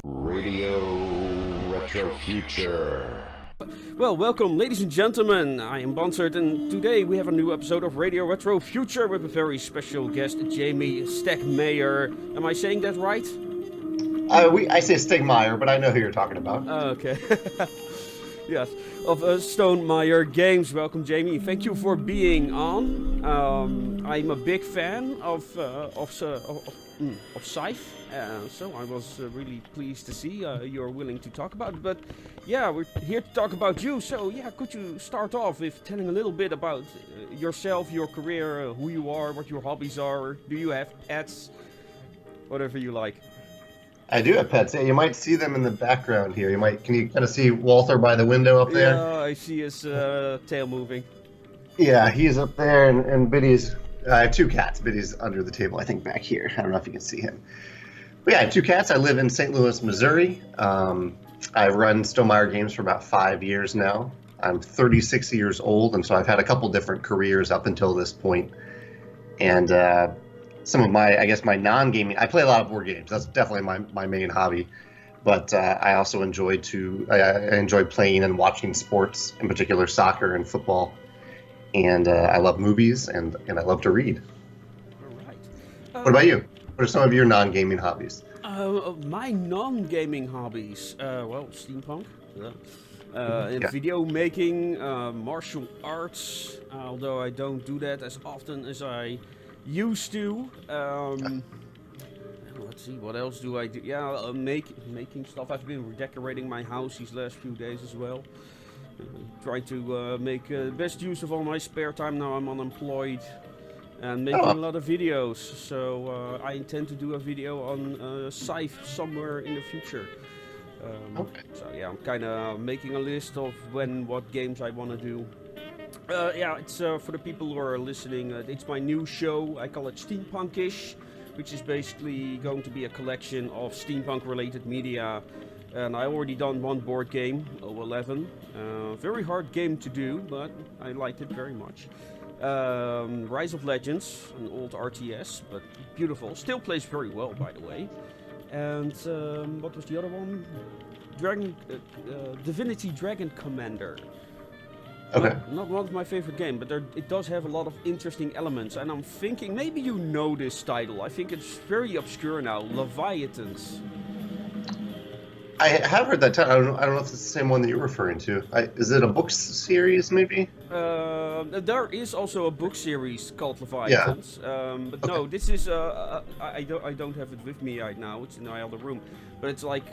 Radio Retrofuture. Well, welcome, ladies and gentlemen. I am Bonsert, and today we have a new episode of Radio Retrofuture with a very special guest, Jamey Stegmaier. Am I saying that right? I say Stegmaier, but I know who you're talking about. Okay. Yes, of Stegmaier Games. Welcome, Jamey. Thank you for being on. I'm a big fan of Scythe, so I was really pleased to see you're willing to talk about it. But yeah, we're here to talk about you. So yeah, could you start off with telling a little bit about yourself, your career, who you are, what your hobbies are? Do you have pets? Whatever you like. I do have pets. Yeah, you might see them in the background here. Can you kind of see Walther by the window up there? Yeah, I see his tail moving. Yeah, he's up there, and Biddy's. I have two cats. Biddy's under the table, I think, back here. I don't know if you can see him. But yeah, I have two cats. I live in St. Louis, Missouri. I've run Stegmaier Games for about 5 years now. I'm 36 years old, and so I've had a couple different careers up until this point. And some of my non-gaming, I play a lot of board games. That's definitely my main hobby. But I also enjoy playing and watching sports, in particular soccer and football. And I love movies, and I love to read. All right. What about you? What are some of your non-gaming hobbies? My non-gaming hobbies, steampunk, video making, martial arts, although I don't do that as often as I used to. Let's see, what else do I do? Yeah, making stuff. I've been redecorating my house these last few days as well. Trying to make best use of all my spare time now I'm unemployed. And making a lot of videos. So I intend to do a video on Scythe somewhere in the future. So yeah, I'm kind of making a list of what games I want to do. It's for the people who are listening. It's my new show. I call it Steampunkish, which is basically going to be a collection of steampunk-related media. And I already done one board game, 011. Very hard game to do, but I liked it very much. Rise of Legends, an old RTS, but beautiful. Still plays very well, by the way. And what was the other one? Divinity Dragon Commander. Okay. Not one of my favorite games, but it does have a lot of interesting elements. And I'm thinking, maybe you know this title. I think it's very obscure now. Leviathans. I have heard that title. I don't know if it's the same one that you're referring to. Is it a book series, maybe? There is also a book series called Leviathans. Yeah. But okay. No, this is I don't have it with me right now. It's in my other room, but it's like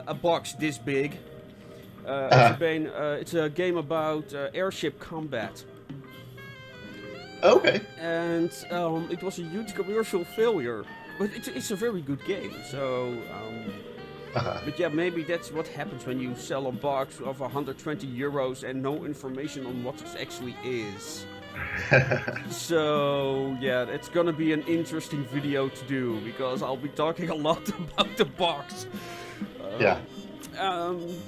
a box this big. It's a game about airship combat. Okay. And it was a huge commercial failure, but it's a very good game. So. But yeah, maybe that's what happens when you sell a box of 120 euros and no information on what it actually is. So yeah, it's gonna be an interesting video to do because I'll be talking a lot about the box.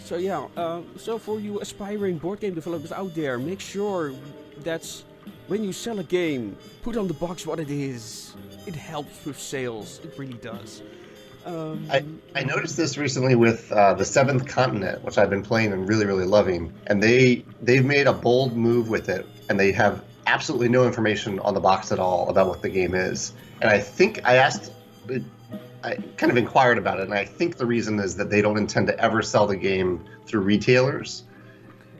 So for you aspiring board game developers out there, make sure that when you sell a game, put on the box what it is. It helps with sales. It really does. I noticed this recently with the Seventh Continent, which I've been playing and really, really loving, and they've made a bold move with it, and they have absolutely no information on the box at all about what the game is. And I think I kind of inquired about it, and I think the reason is that they don't intend to ever sell the game through retailers,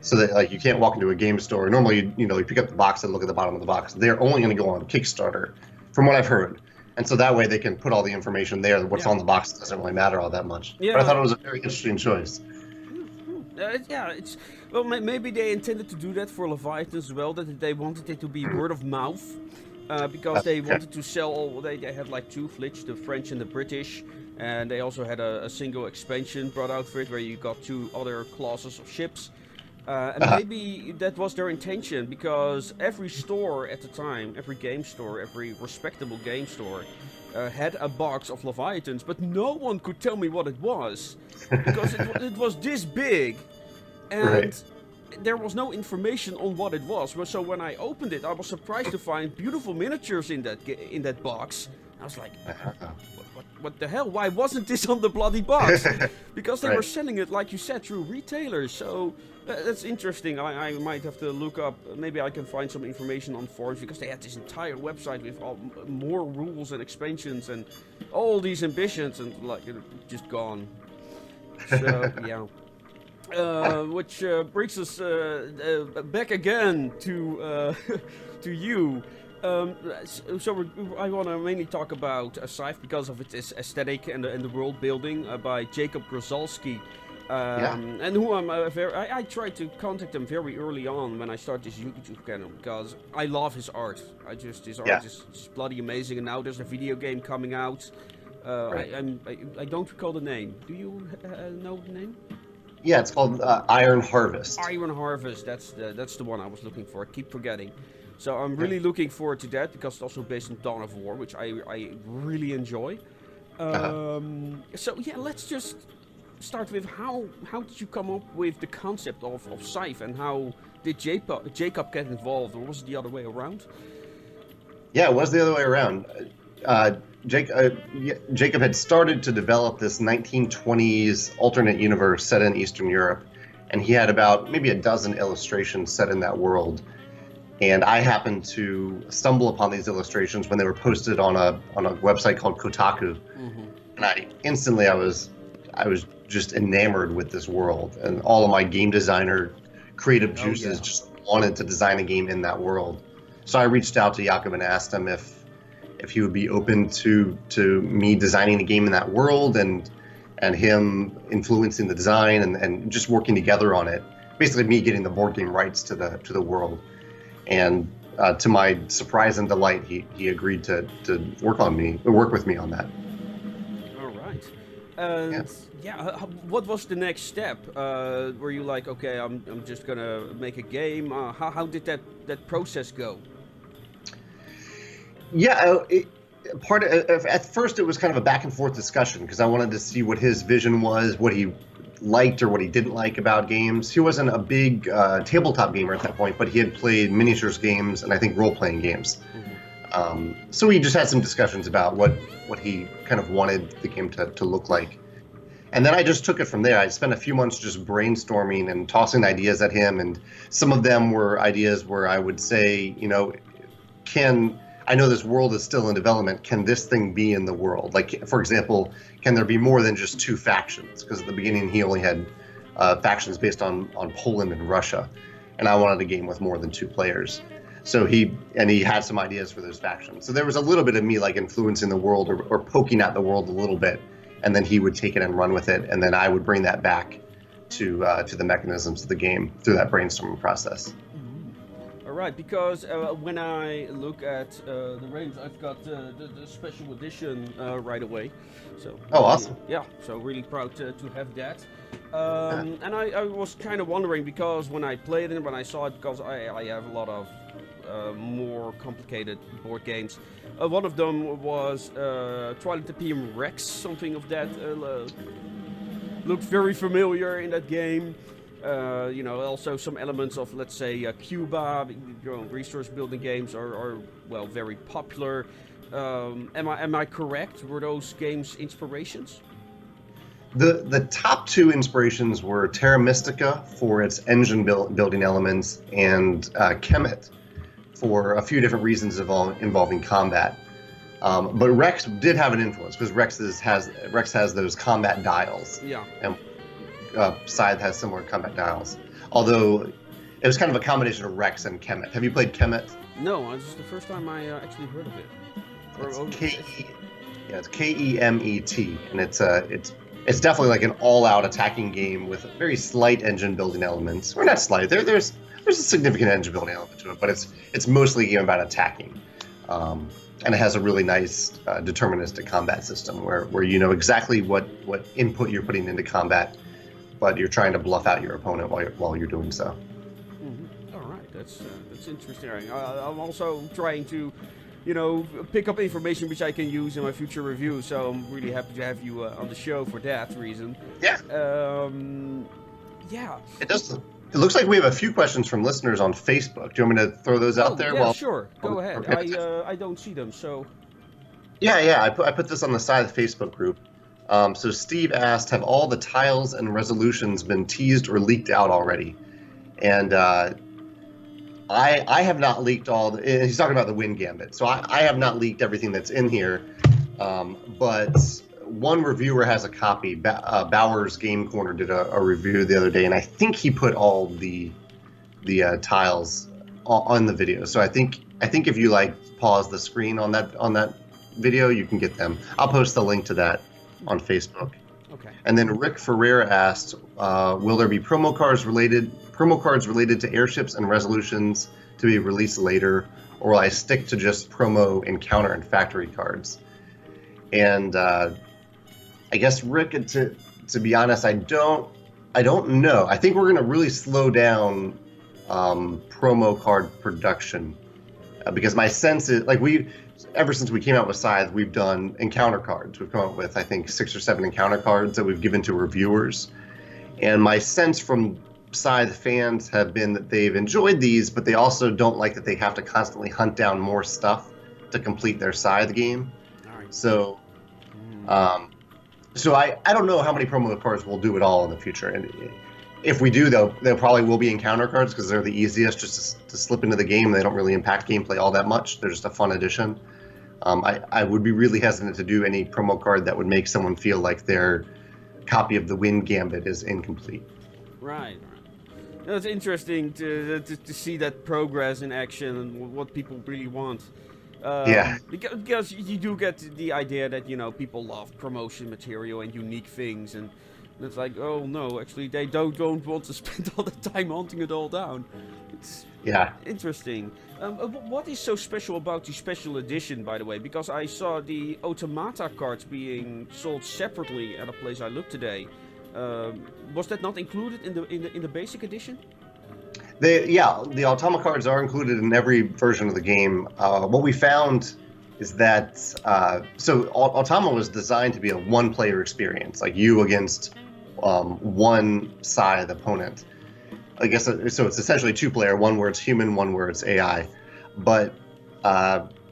so that you can't walk into a game store. Normally, you pick up the box and look at the bottom of the box. They're only going to go on Kickstarter, from what I've heard. And so that way they can put all the information there. What's on the box doesn't really matter all that much. Yeah. But I thought it was a very interesting choice. Maybe they intended to do that for Leviathan as well. That they wanted it to be word of mouth, because they wanted to sell. They had like two flits, the French and the British, and they also had a single expansion brought out for it where you got two other classes of ships. And maybe that was their intention, because every store at the time, every game store, every respectable game store, had a box of Leviathans, but no one could tell me what it was, because it was this big, and there was no information on what it was. So when I opened it, I was surprised to find beautiful miniatures in that box. I was like, what the hell? Why wasn't this on the bloody box? Because they Right. were selling it, like you said, through retailers. So that's interesting. I might have to look up. Maybe I can find some information on forums, because they had this entire website with more rules and expansions and all these ambitions, and like just gone. So yeah. Which brings us back again to to you. I want to mainly talk about Scythe because of its aesthetic and the world building by Jacob Grozalski. And who I tried to contact him very early on when I started this YouTube channel, because I love his art. His art is just bloody amazing. And now there's a video game coming out. Right. I don't recall the name. Do you know the name? Yeah, it's called Iron Harvest. Iron Harvest. That's the one I was looking for. I keep forgetting. So I'm really looking forward to that, because it's also based on Dawn of War, which I really enjoy. So yeah, let's just start with how did you come up with the concept of Scythe, and how did Jacob get involved, or was it the other way around? Yeah, it was the other way around. Jacob had started to develop this 1920s alternate universe set in Eastern Europe, and he had about maybe a dozen illustrations set in that world. And I happened to stumble upon these illustrations when they were posted on a website called Kotaku, and I was just enamored with this world, and all of my game designer creative juices just wanted to design a game in that world. So I reached out to Jakob and asked him if he would be open to me designing a game in that world, and him influencing the design and just working together on it. Basically, me getting the board game rights to the world. And to my surprise and delight, he agreed to work with me on that. All right. And what was the next step? Were you like, okay, I'm just gonna make a game? How did that process go? Yeah, at first it was kind of a back and forth discussion, because I wanted to see what his vision was, what he liked or what he didn't like about games. He wasn't a big tabletop gamer at that point, but he had played miniatures games and I think role-playing games. So we just had some discussions about what he kind of wanted the game to look like. And then I just took it from there. I spent a few months just brainstorming and tossing ideas at him, and some of them were ideas where I would say, I know this world is still in development. Can this thing be in the world? Like, for example, can there be more than just two factions? Because at the beginning, he only had factions based on Poland and Russia, and I wanted a game with more than two players. So he had some ideas for those factions. So there was a little bit of me like influencing the world or poking at the world a little bit, and then he would take it and run with it, and then I would bring that back to the mechanisms of the game through that brainstorming process. Right, because when I look at the range, I've got the special edition right away. So awesome! Yeah, so really proud to have that. And I was kind of wondering, because when I played it, when I saw it, because I have a lot of more complicated board games. One of them was Twilight Imperium Rex, something of that. Looked very familiar in that game. Also some elements of, let's say, Cuba. Resource building games are well, very popular. Am I correct? Were those games inspirations? The top two inspirations were Terra Mystica for its engine building elements, and Kemet for a few different reasons involving combat. But Rex did have an influence, because Rex has those combat dials. Yeah. And Scythe has similar combat dials, although it was kind of a combination of Rex and Kemet. Have you played Kemet? No, this is the first time I actually heard of it. It's Kemet, and it's definitely like an all-out attacking game with very slight engine building elements. Or not slight. There's a significant engine building element to it, but it's mostly a game about attacking. And it has a really nice deterministic combat system where you know exactly what input you're putting into combat, but you're trying to bluff out your opponent while you're doing so. Mm-hmm. All right, that's interesting. I'm also trying to, pick up information which I can use in my future review. So I'm really happy to have you on the show for that reason. Yeah. Yeah. It does. It looks like we have a few questions from listeners on Facebook. Do you want me to throw those out there? Yeah, sure. Go ahead. I don't see them, so. Yeah. I put this on the Scythe Facebook group. So Steve asked, have all the tiles and resolutions been teased or leaked out already? And I have not leaked all. He's talking about the Wind Gambit. So I have not leaked everything that's in here. But one reviewer has a copy. Bauer's Game Corner did a review the other day, and I think he put all the tiles on the video. So I think if you like pause the screen on that video, you can get them. I'll post the link to that on Facebook. Okay. And then Rick Ferreira asked, will there be promo cards related to airships and resolutions to be released later, or will I stick to just promo, encounter, and factory cards? And I guess, Rick, to be honest, I don't know. I think we're going to really slow down promo card production because my sense is, like, ever since we came out with Scythe, we've done encounter cards. We've come up with, I think, 6 or 7 encounter cards that we've given to reviewers. And my sense from Scythe fans have been that they've enjoyed these, but they also don't like that they have to constantly hunt down more stuff to complete their Scythe game. All right. So, I don't know how many promo cards we'll do at all in the future. And if we do, though, there probably will be encounter cards because they're the easiest just to slip into the game. They don't really impact gameplay all that much. They're just a fun addition. I would be really hesitant to do any promo card that would make someone feel like their copy of the Wind Gambit is incomplete. Right. No, it's interesting to see that progress in action and what people really want. Yeah. Because you do get the idea that, people love promotion material and unique things, and it's like, oh no, actually they don't want to spend all the time hunting it all down. It's interesting. What is so special about the special edition, by the way? Because I saw the Automata cards being sold separately at a place I looked today. Was that not included in the basic edition? The Automa cards are included in every version of the game. What we found is that so Automa was designed to be a one-player experience, like you against one Scythe opponent. I guess so. It's essentially 2-player, one where it's human, one where it's AI. But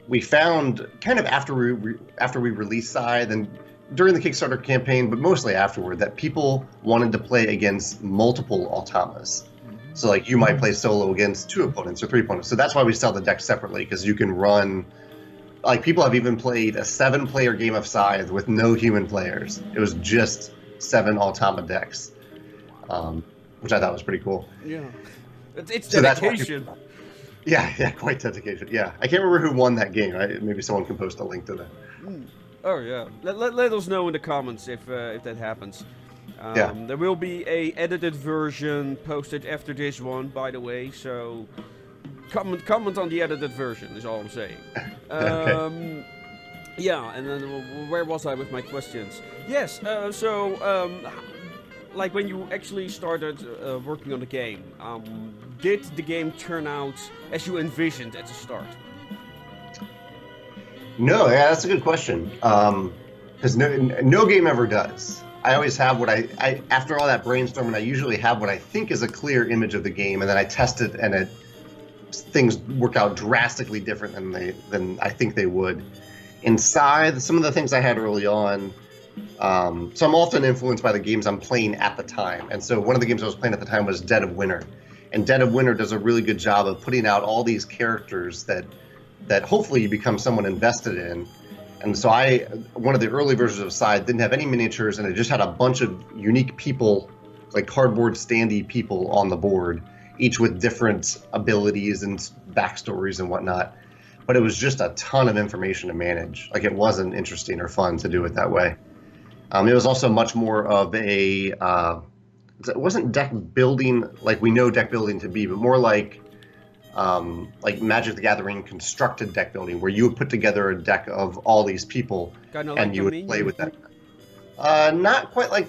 we found kind of after we released Scythe and during the Kickstarter campaign, but mostly afterward, that people wanted to play against multiple Automas. So like you might play solo against 2 opponents or 3 opponents. So that's why we sell the deck separately, because you can run, like people have even played a 7-player game of Scythe with no human players. It was just 7 Automa decks, which I thought was pretty cool. Yeah, it's dedication. Yeah, quite dedication. Yeah, I can't remember who won that game. Maybe someone can post a link to that. Oh yeah, let us know in the comments if that happens. There will be a edited version posted after this one, by the way. So comment on the edited version is all I'm saying. Okay. Yeah, and then where was I with my questions? Yes. Like when you actually started working on the game, did the game turn out as you envisioned at the start? No, yeah, that's a good question. Because no game ever does. I always have what I after all that brainstorming, I usually have what I think is a clear image of the game, and then I test it, and things work out drastically different than I think they would. In Scythe, some of the things I had early on. So I'm often influenced by the games I'm playing at the time, and so one of the games I was playing at the time was Dead of Winter, and Dead of Winter does a really good job of putting out all these characters that hopefully you become someone invested in. And so one of the early versions of Scythe didn't have any miniatures, and it just had a bunch of unique people, like cardboard standee people on the board, each with different abilities and backstories and whatnot. But it was just a ton of information to manage. Like, it wasn't interesting or fun to do it that way. It was also much more of it wasn't deck building like we know deck building to be, but more like Magic the Gathering constructed deck building, where you would put together a deck of all these people and you would play with that. Not quite like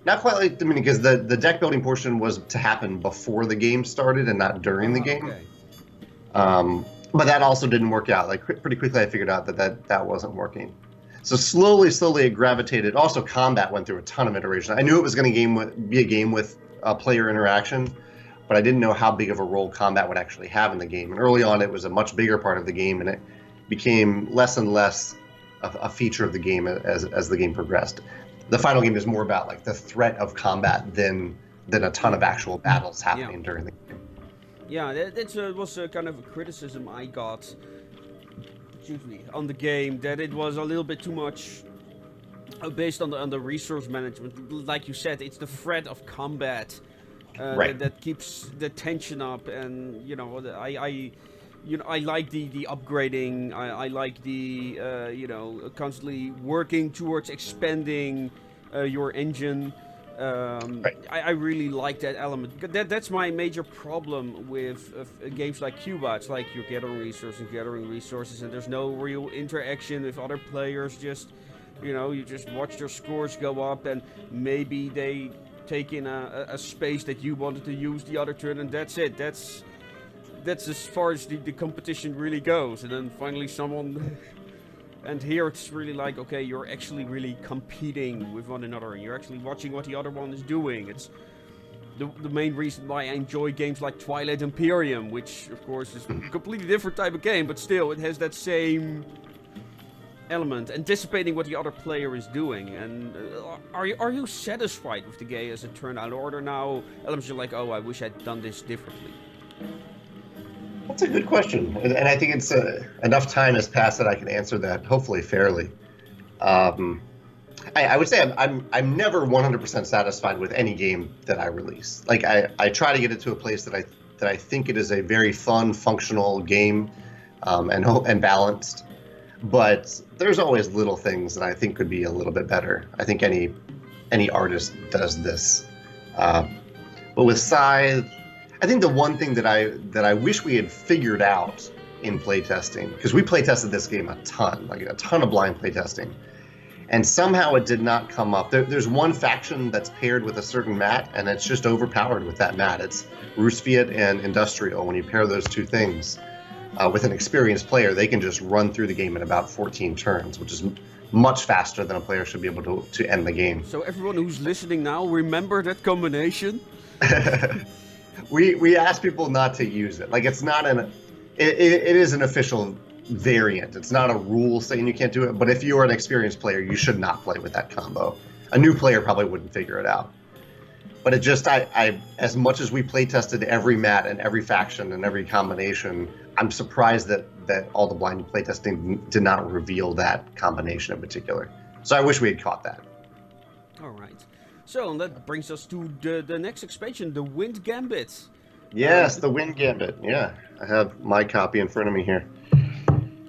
Dominion, because the deck building portion was to happen before the game started and not during the game. Okay. But that also didn't work out. Like pretty quickly, I figured out that wasn't working. So slowly it gravitated. Also, combat went through a ton of iteration. I knew it was going to be a game with player interaction, but I didn't know how big of a role combat would actually have in the game. And early on, it was a much bigger part of the game, and it became less and less a feature of the game as the game progressed. The final game is more about like the threat of combat than a ton of actual battles happening during the game. Yeah, that was kind of a criticism I got, on the game, that it was a little bit too much based on the resource management. Like you said, it's the threat of combat that keeps the tension up, and I like the upgrading. I like the constantly working towards expanding your engine. I really like that element. That's my major problem with games like Cuba. It's like you're gathering resources, and there's no real interaction with other players. Just, you just watch their scores go up, and maybe they take in a space that you wanted to use the other turn, and that's it. That's as far as the competition really goes. And then finally someone... And here it's really like, okay, you're actually really competing with one another, and you're actually watching what the other one is doing. It's the main reason why I enjoy games like Twilight Imperium, which of course is a completely different type of game, but still it has that same element, anticipating what the other player is doing. And are you satisfied with the game as it turned out, or are there now elements you're like, oh, I wish I'd done this differently? That's a good question, and I think it's enough time has passed that I can answer that hopefully fairly. I would say I'm never 100% satisfied with any game that I release. Like I try to get it to a place that I think it is a very fun, functional game, and balanced. But there's always little things that I think could be a little bit better. I think any artist does this, but with Scythe, I think the one thing that I wish we had figured out in playtesting, because we playtested this game a ton of blind playtesting, and somehow it did not come up. There's one faction that's paired with a certain mat, and it's just overpowered with that mat. It's Rusviet and Industrial. When you pair those two things with an experienced player, they can just run through the game in about 14 turns, which is much faster than a player should be able to end the game. So everyone who's listening now, remember that combination? We ask people not to use it. Like, it's not it is an official variant. It's not a rule saying you can't do it, but if you are an experienced player, you should not play with that combo. A new player probably wouldn't figure it out. But it just, I as much as we play tested every mat and every faction and every combination, I'm surprised that all the blind playtesting did not reveal that combination in particular. So I wish we had caught that. All right. So, and that brings us to the next expansion, the Wind Gambit. Yes, the Wind Gambit. Yeah, I have my copy in front of me here.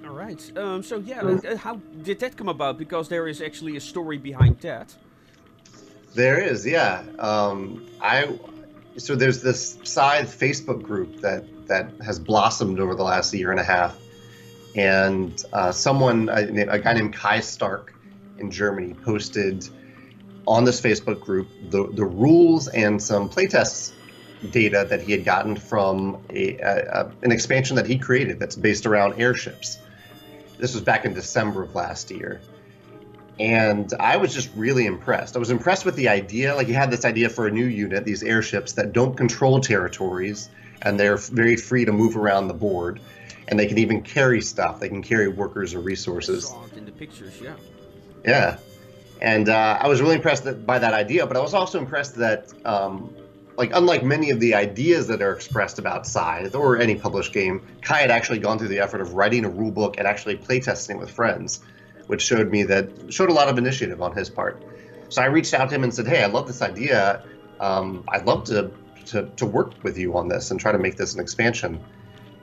All right. So yeah, how did that come about? Because there is actually a story behind that. There is, yeah. So there's this Scythe Facebook group that has blossomed over the last year and a half, and a guy named Kai Stark in Germany posted on this Facebook group the rules and some playtest data that he had gotten from an expansion that he created that's based around airships. This was back in December of last year. And I was just really impressed. I was impressed with the idea. Like, he had this idea for a new unit, these airships that don't control territories, and they're very free to move around the board. And they can even carry stuff. They can carry workers or resources. I saw it in the pictures, yeah. Yeah. And I was really impressed by that idea, but I was also impressed that, unlike many of the ideas that are expressed about Scythe or any published game, Kai had actually gone through the effort of writing a rule book and actually playtesting it with friends, which showed a lot of initiative on his part. So I reached out to him and said, hey, I love this idea. I'd love to work with you on this and try to make this an expansion.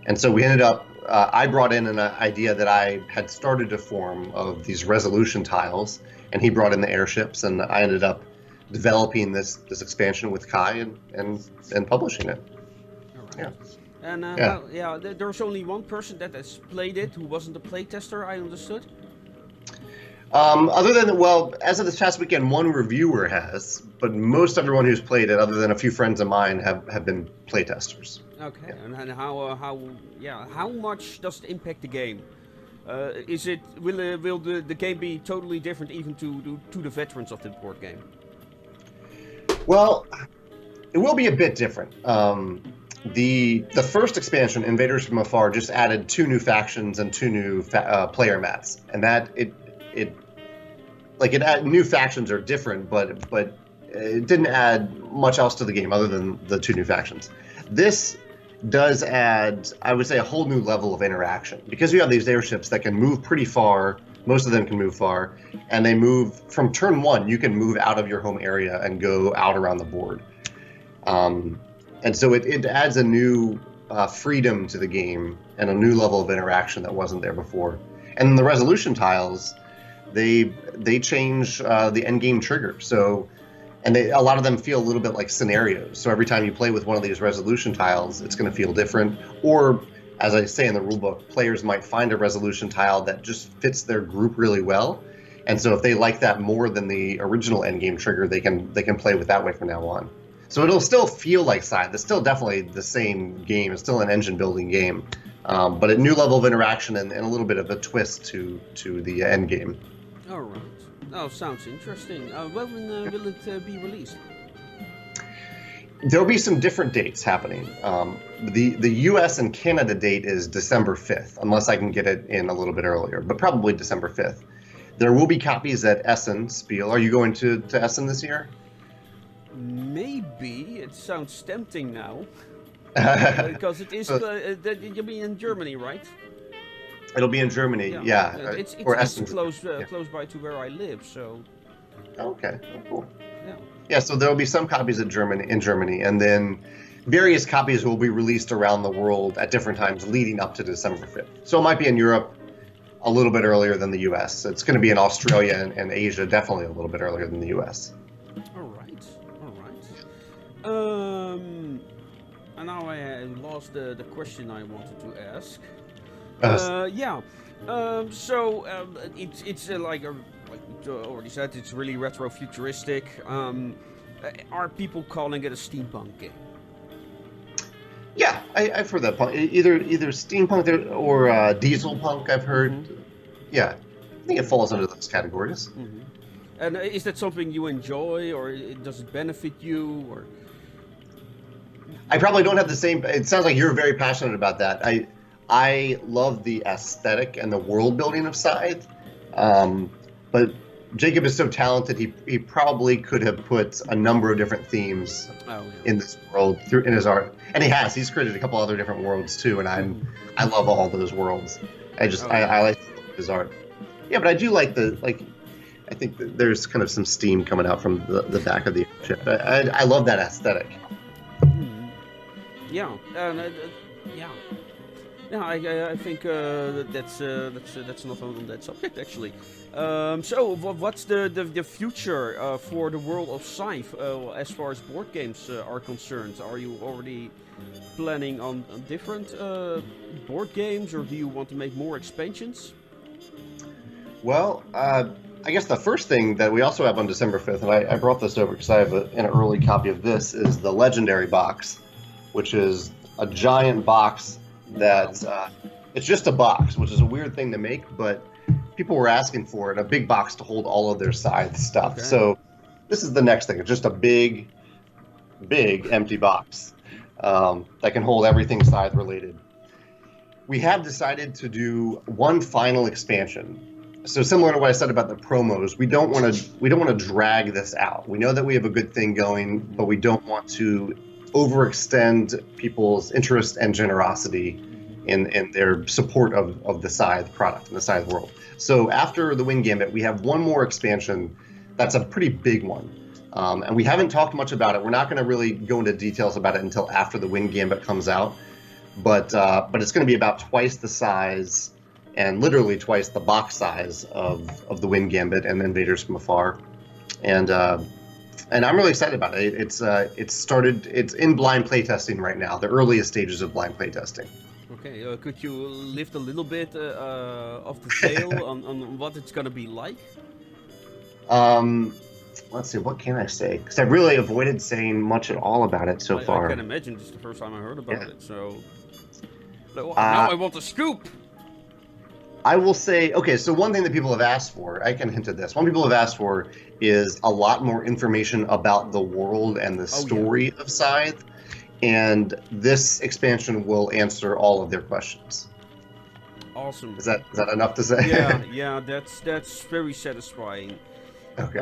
And so we ended up, I brought in an idea that I had started to form of these resolution tiles, and he brought in the airships, and I ended up developing this expansion with Kai and publishing it. All right. Yeah. And there's only one person that has played it who wasn't a playtester, I understood. Other than, well, as of this past weekend, one reviewer has, but most everyone who's played it, other than a few friends of mine, have been playtesters. Okay, yeah. And how much does it impact the game? Will the game be totally different even to the veterans of the board game? Well, it will be a bit different. The first expansion, Invaders from Afar, just added 2 new factions and 2 new player mats, and that new factions are different, but it didn't add much else to the game other than the 2 new factions. This does add, I would say, a whole new level of interaction, because you have these airships that can move pretty far. Most of them can move far, and they move from turn 1. You can move out of your home area and go out around the board, and so it adds a new freedom to the game and a new level of interaction that wasn't there before. And the resolution tiles, they change the end game trigger. So, and a lot of them feel a little bit like scenarios. So every time you play with one of these resolution tiles, it's going to feel different. Or, as I say in the rulebook, players might find a resolution tile that just fits their group really well. And so if they like that more than the original end game trigger, they can play with that way from now on. So it'll still feel like Scythe. It's still definitely the same game. It's still an engine building game, but a new level of interaction and a little bit of a twist to the end game. All right. Oh, sounds interesting. When will it be released? There'll be some different dates happening. The U.S. and Canada date is December 5th, unless I can get it in a little bit earlier, but probably December 5th. There will be copies at Essen Spiel. Are you going to Essen this year? Maybe. It sounds tempting now. Because it is, you'll be in Germany, right? It'll be in Germany, yeah. It's close by to where I live, so... Okay, cool. Yeah. Yeah, so there'll be some copies in Germany, and then various copies will be released around the world at different times leading up to December 5th. So it might be in Europe a little bit earlier than the U.S. It's going to be in Australia and Asia definitely a little bit earlier than the U.S. And now I lost the question I wanted to ask. It's like you already said, it's really retro-futuristic. Are people calling it a steampunk game? Yeah, I've heard that. Either steampunk or dieselpunk, I've heard. Mm-hmm. Yeah, I think it falls under those categories. Mm-hmm. And is that something you enjoy, or does it benefit you, or? I probably don't have the same. It sounds like you're very passionate about that. I love the aesthetic and the world building of Scythe, but Jacob is so talented. He probably could have put a number of different themes in this world in his art, and he has. He's created a couple other different worlds too, and I love all those worlds. I like his art. Yeah, but I do like I think that there's kind of some steam coming out from the back of the ship. I love that aesthetic. Yeah, I think that's not on that subject actually. So what's the future for the world of Scythe as far as board games are concerned? Are you already planning on different board games, or do you want to make more expansions? Well, I guess the first thing that we also have on December 5th, and I brought this over because I have an early copy of this, is the Legendary Box, which is a giant box that it's just a box, which is a weird thing to make, but people were asking for it, a big box to hold all of their Scythe stuff. Okay. So this is the next thing. It's just a big empty box that can hold everything Scythe related. We have decided to do one final expansion. So similar to what I said about the promos, we don't want to drag this out. We know that we have a good thing going, but we don't want to overextend people's interest and generosity in their support of the Scythe product and the Scythe world. So after the Wind Gambit, we have one more expansion that's a pretty big one. And we haven't talked much about it. We're not going to really go into details about it until after the Wind Gambit comes out. But it's going to be about twice the size and literally twice the box size of the Wind Gambit and Invaders from Afar. And I'm really excited about it. It's in blind playtesting right now, the earliest stages of blind playtesting. Okay, could you lift a little bit of the veil on what it's going to be like? Let's see, what can I say? Because I've really avoided saying much at all about it so far. I can imagine, this is the first time I heard about it, so... now I want a scoop! I will say, okay, so one thing that people have asked for, I can hint at this, one people have asked for is a lot more information about the world and the story of Scythe, and this expansion will answer all of their questions. Awesome. Is that enough to say? Yeah, that's very satisfying. Okay.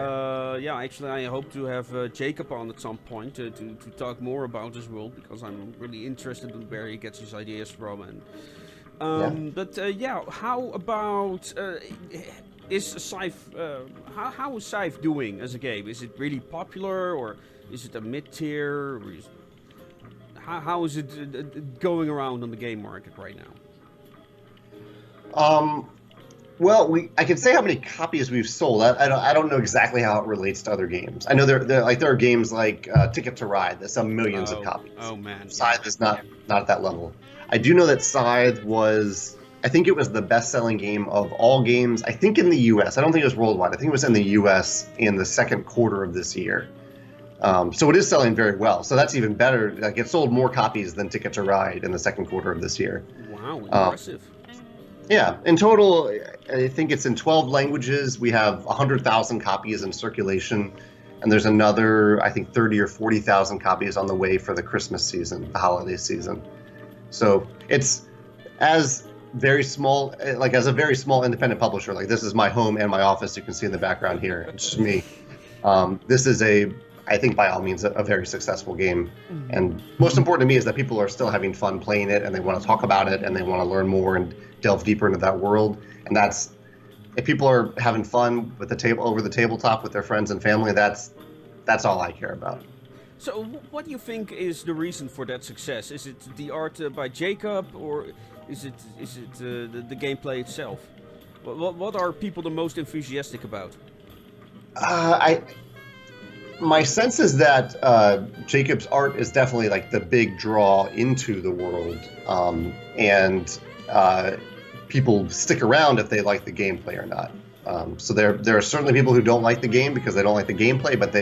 Yeah, actually, I hope to have Jacob on at some point to talk more about this world, because I'm really interested in where he gets his ideas from. And but yeah, how about is Scythe? How is Scythe doing as a game? Is it really popular, or is it a mid-tier? Or how is it going around on the game market right now? Well, I can say how many copies we've sold. I don't know exactly how it relates to other games. I know there are games like Ticket to Ride that sell millions of copies. Oh man, Scythe is not at that level. I do know that Scythe was, I think it was the best-selling game of all games. I think in the U.S. I don't think it was worldwide. I think it was in the U.S. in the second quarter of this year. So it is selling very well. So that's even better. Like, it sold more copies than Ticket to Ride in the second quarter of this year. Wow, impressive. Yeah, in total, I think it's in 12 languages. We have 100,000 copies in circulation, and there's another, I think, 30 or 40,000 copies on the way for the Christmas season, the holiday season. So it's as very small, like as a very small independent publisher. Like, this is my home and my office. You can see in the background here. It's just me. This is I think by all means, a very successful game. And most important to me is that people are still having fun playing it, and they want to talk about it, and they want to learn more and delve deeper into that world. And if people are having fun with over the tabletop with their friends and family, that's all I care about. So what do you think is the reason for that success? Is it the art by Jacob, or is it the gameplay itself? What are people the most enthusiastic about? My sense is that Jacob's art is definitely like the big draw into the world, and people stick around if they like the gameplay or not. So there are certainly people who don't like the game because they don't like the gameplay, but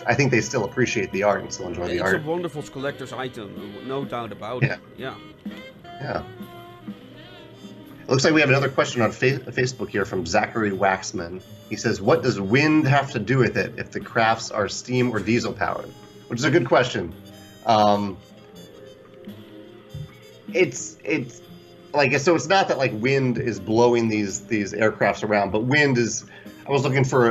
I think they still appreciate the art and still enjoy the art. It's a wonderful collector's item, no doubt about it. Yeah. It looks like we have another question on Facebook here from Zachary Waxman. He says, what does wind have to do with it if the crafts are steam or diesel powered? Which is a good question. It's like, so it's not that like wind is blowing these aircrafts around, but wind is, I was looking for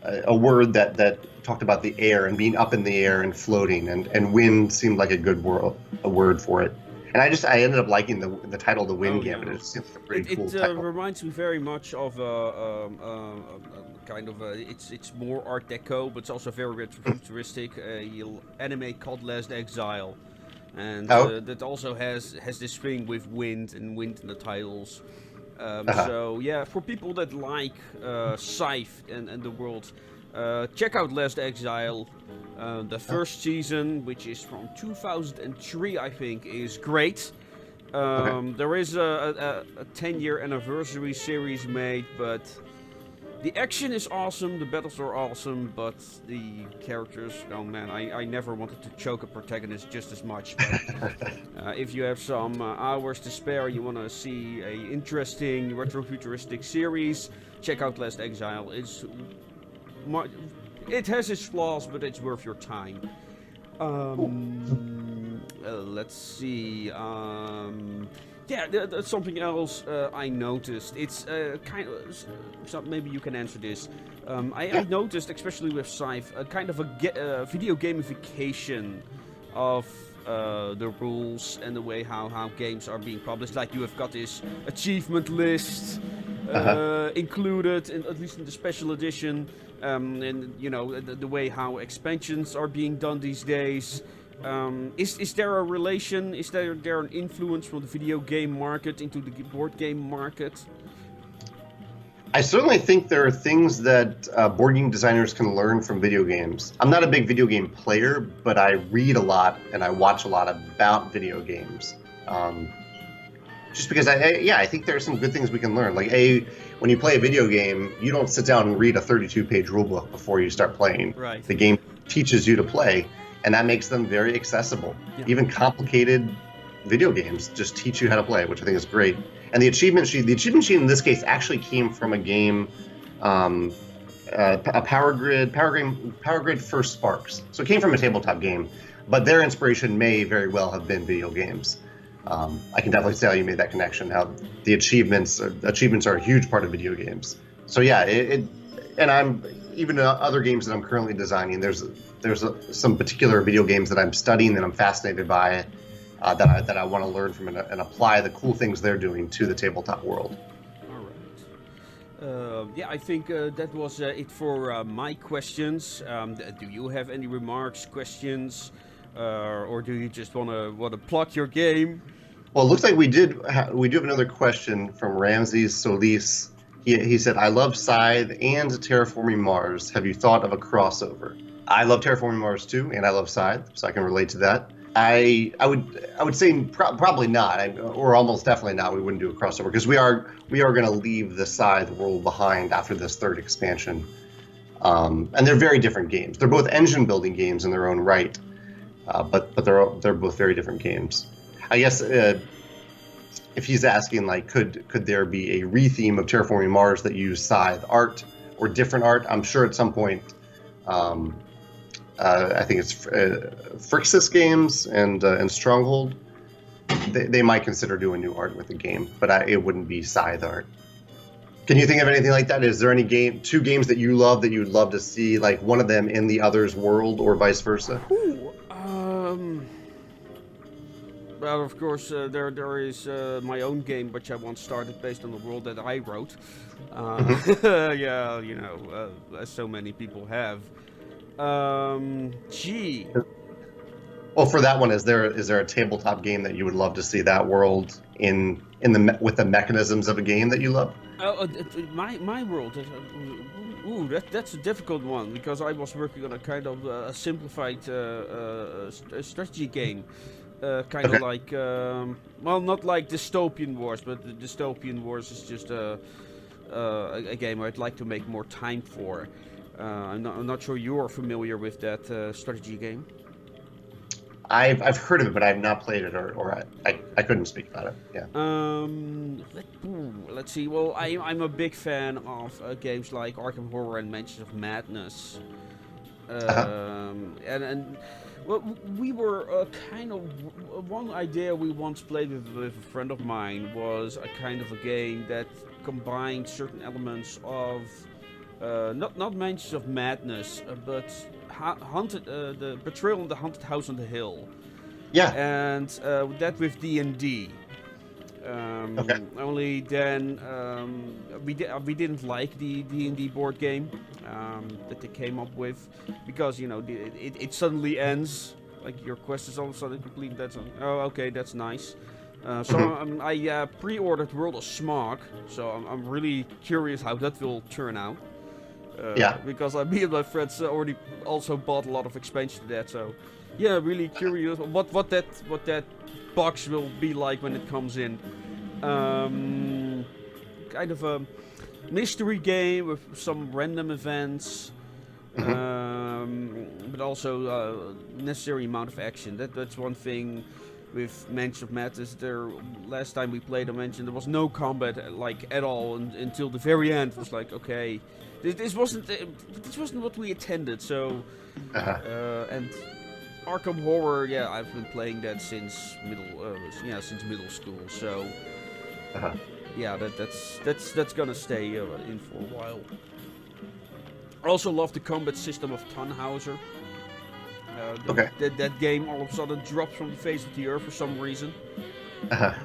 a word that talked about the air and being up in the air and floating, and wind seemed like a good word for it. And I ended up liking the title, The Wind Gambit. It seems like a pretty cool title. It reminds me very much of it's more Art Deco, but it's also very retrofuturistic. Anime called Last Exile, and that also has this thing with wind and wind in the titles. So yeah, for people that like Scythe and the world, check out Last Exile. The first season, which is from 2003, I think, is great. There is a 10-year anniversary series made, but the action is awesome, the battles are awesome, but the characters, oh man, I never wanted to choke a protagonist just as much. But, if you have some hours to spare, you want to see a interesting retrofuturistic series, check out Last Exile. It has its flaws, but it's worth your time. Let's see. Yeah, that's something else I noticed. It's kind of... So maybe you can answer this. I noticed, especially with Scythe, a kind of a video gamification of the rules and the way how games are being published. Like, you have got this achievement list included, at least in the special edition. And you know the way how expansions are being done these days. Is there a relation? Is there an influence from the video game market into the board game market? I certainly think there are things that board game designers can learn from video games. I'm not a big video game player, but I read a lot and I watch a lot about video games. Just because I think there are some good things we can learn. Like, when you play a video game, you don't sit down and read a 32-page rulebook before you start playing. Right. The game teaches you to play, and that makes them very accessible. Yeah. Even complicated video games just teach you how to play, which I think is great. And the achievement sheet in this case actually came from a game, a Power Grid First Sparks. So it came from a tabletop game, but their inspiration may very well have been video games. I can definitely see how you made that connection. How the achievements are a huge part of video games. So yeah, and I'm even other games that I'm currently designing. There's some particular video games that I'm studying that I'm fascinated by, that I want to learn from and apply the cool things they're doing to the tabletop world. Yeah, I think that was it for my questions. Do you have any remarks, questions, or do you just want to plug your game? Well, it looks like we do have another question from Ramses Solis. He said, "I love Scythe and Terraforming Mars. Have you thought of a crossover?" I love Terraforming Mars too, and I love Scythe, so I can relate to that. I would say probably not, or almost definitely not. We wouldn't do a crossover because we are going to leave the Scythe world behind after this third expansion, and they're very different games. They're both engine building games in their own right, but they're both very different games. I guess if he's asking like, could there be a retheme of Terraforming Mars that use Scythe art or different art? I'm sure at some point. I think it's Frixis Games and Stronghold. They might consider doing new art with the game, but it wouldn't be Scythe art. Can you think of anything like that? Is there any two games that you love that you'd love to see, like one of them in the other's world or vice versa? Well, of course, there is my own game, which I once started based on the world that I wrote. Yeah, as so many people have. Gee. Well, for that one, is there a tabletop game that you would love to see that world with the mechanisms of a game that you love? My world. That's a difficult one because I was working on a kind of a simplified strategy game, kind of like not like Dystopian Wars, but the Dystopian Wars is just a game I'd like to make more time for. I'm not sure you're familiar with that strategy game. I've heard of it, but I've not played it, or I couldn't speak about it. Yeah. Let's see. Well, I'm a big fan of games like Arkham Horror and Mansions of Madness. And well, we were kind of one idea we once played with a friend of mine was a kind of a game that combined certain elements of. Not Mansions of Madness, but the Betrayal in the Haunted House on the Hill. Yeah. And that with D&D. Okay. Only then we didn't like the D&D board game that they came up with because it suddenly ends. Like your quest is all of a sudden complete. That's okay. That's nice. So I pre-ordered World of Smog. So I'm really curious how that will turn out. Because me and my friends already also bought a lot of expansion to that, so yeah, really curious what that box will be like when it comes in. Kind of a mystery game with some random events, but also necessary amount of action. That's one thing with Mansions of Madness. Last time we played, I mentioned there was no combat at all until the very end. It was like, okay. This wasn't what we intended. So, and Arkham Horror, yeah, I've been playing that since middle school. So, yeah, that's gonna stay in for a while. I also love the combat system of Tannhauser. That game all of a sudden dropped from the face of the earth for some reason.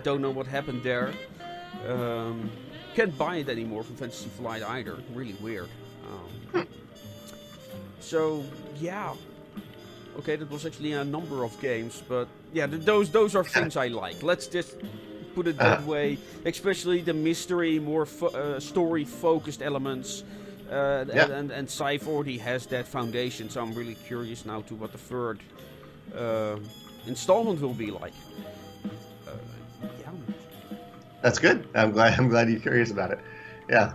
Don't know what happened there. Can't buy it anymore from Fantasy Flight either. Really weird. So yeah, okay, that was actually a number of games, but yeah, those are things I like. Let's just put it that way. Especially the mystery, more story-focused elements. And Scythe already has that foundation, so I'm really curious now to what the third installment will be like. Yeah. That's good. I'm glad you're curious about it. Yeah.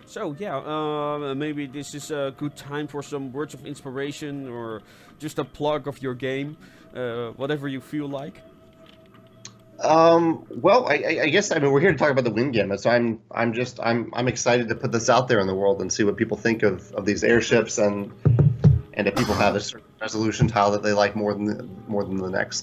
So yeah, maybe this is a good time for some words of inspiration or just a plug of your game, whatever you feel like. Well, I guess we're here to talk about the Wind Gambit, so I'm excited to put this out there in the world and see what people think of these airships and if people have a certain resolution tile that they like more than the next.